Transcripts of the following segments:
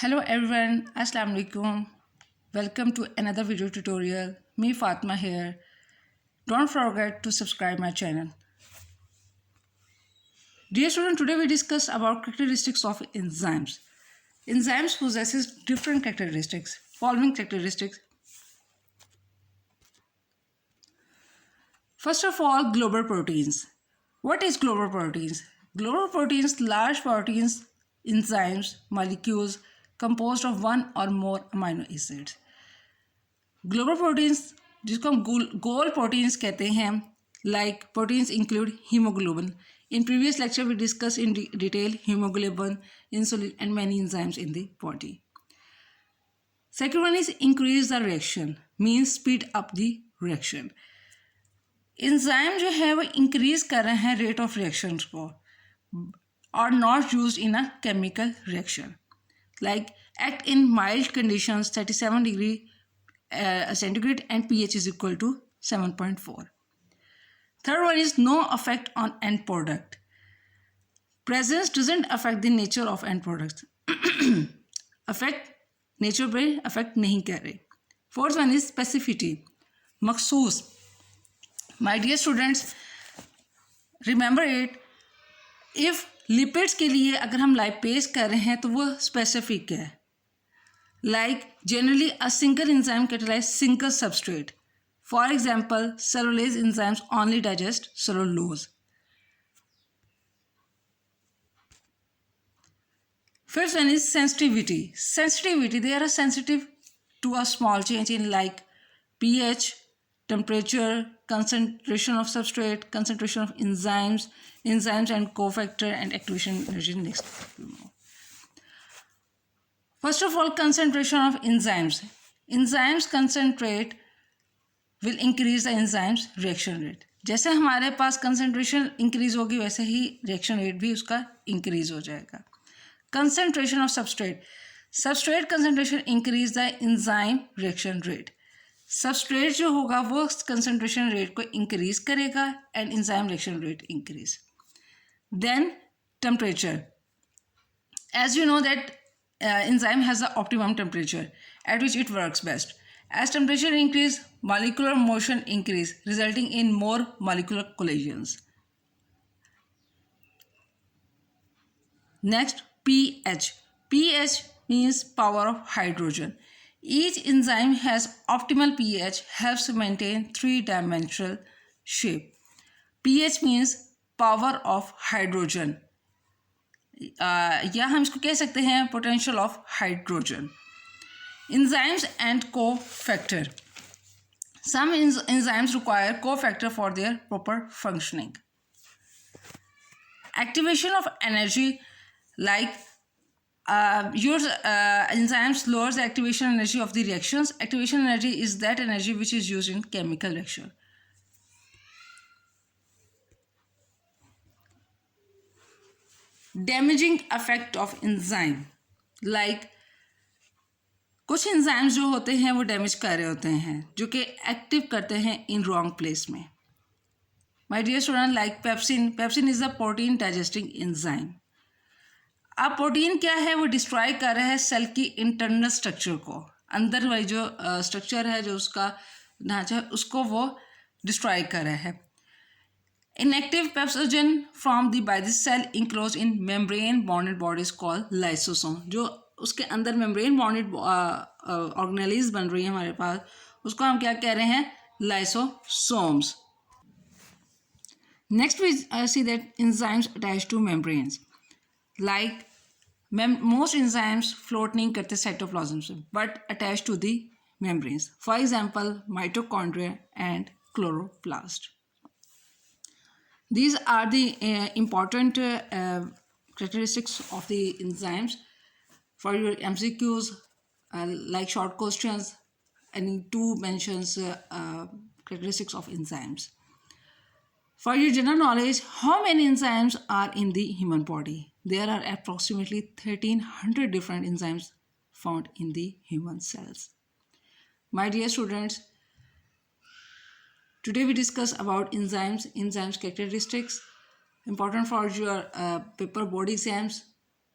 Hello everyone, Assalamu alaikum. Welcome to another video tutorial. Me Fatma here. Don't forget to subscribe my channel. Dear student, today we discuss about characteristics of enzymes. Enzymes possesses different characteristics. Following characteristics. First of all, global proteins. What is global proteins? Global proteins, large proteins, enzymes, molecules composed of one or more amino acids. Global proteins जिसको हम गोल proteins कहते हैं like proteins include haemoglobin. In previous lecture we discussed in detail hemoglobin, insulin and many enzymes in the body. Second one is increase the reaction, means speed up the reaction. Enzyme जो है वो increase कर रहे हैं rate of reactions को और not used in a chemical reaction like act in mild conditions 37 degree centigrade and pH is equal to 7.4. Third one is no effect on end product. Presence doesn't affect the nature of end products. Affect nature पे affect नहीं कर रहे. Fourth one is specificity. मखसूस. My dear students, remember it. If lipids के लिए अगर हम lipase कर रहे हैं तो वो specific है. Like generally a single enzyme catalyzes single substrate. For example, cellulase enzymes only digest cellulose. Fifth one is sensitivity. Sensitivity, they are sensitive to a small change in like pH, temperature, concentration of substrate, concentration of enzymes and cofactor and activation energy. Next. First of all, concentration of enzymes. Enzymes concentrate will increase the enzymes reaction rate. जैसे हमारे पास concentration increase होगी वैसे ही reaction rate भी उसका increase हो जाएगा. Concentration of substrate. Substrate concentration increase the enzyme reaction rate. Substrate जो होगा वो concentration rate को increase करेगा and enzyme reaction rate increase. Then temperature. As you know that enzyme has the optimum temperature at which it works best. As temperature increase, molecular motion increase, resulting in more molecular collisions. Next, pH. pH means power of hydrogen. Each enzyme has optimal pH, helps maintain three-dimensional shape. pH means power of hydrogen. या हम इसको कह सकते हैं potential of hydrogen. enzymes and cofactor. Some enzymes require cofactor for their proper functioning. Activation of energy, like your enzymes lowers the activation energy of the reactions. Activation energy is that energy which is used in chemical reaction. Damaging effect of enzyme, like कुछ enzymes जो होते हैं वो damage कर रहे होते हैं जो कि एक्टिव करते हैं इन रॉन्ग प्लेस में. My dear student, like pepsin is a protein digesting enzyme. अब प्रोटीन क्या है, वो डिस्ट्रॉय कर रहा है सेल की इंटरनल स्ट्रक्चर को. अंदर वाली जो स्ट्रक्चर है, जो उसका ढांचा है, उसको वो डिस्ट्रॉय कर रहा है. Inactive pepsinogen formed by the cell enclosed in membrane bonded bodies called lysosome. जो उसके अंदर membrane bonded organelles बन रही है हमारे पास, उसको हम क्या कह रहे हैं, lysosomes. Next we see that enzymes attach to membranes. Like most enzymes float नहीं करते cytoplasm से, but attach to the membranes. For example, mitochondria and chloroplast. These are the important characteristics of the enzymes. For your MCQs, like short questions, I need to mention characteristics of enzymes. For your general knowledge, how many enzymes are in the human body? There are approximately 1300 different enzymes found in the human cells. My dear students, today we discuss about enzymes characteristics, important for your paper board exams,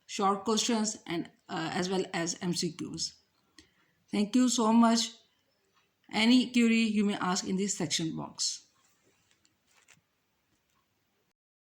short questions and as well as MCQs. Thank you so much. Any query you may ask in this section box.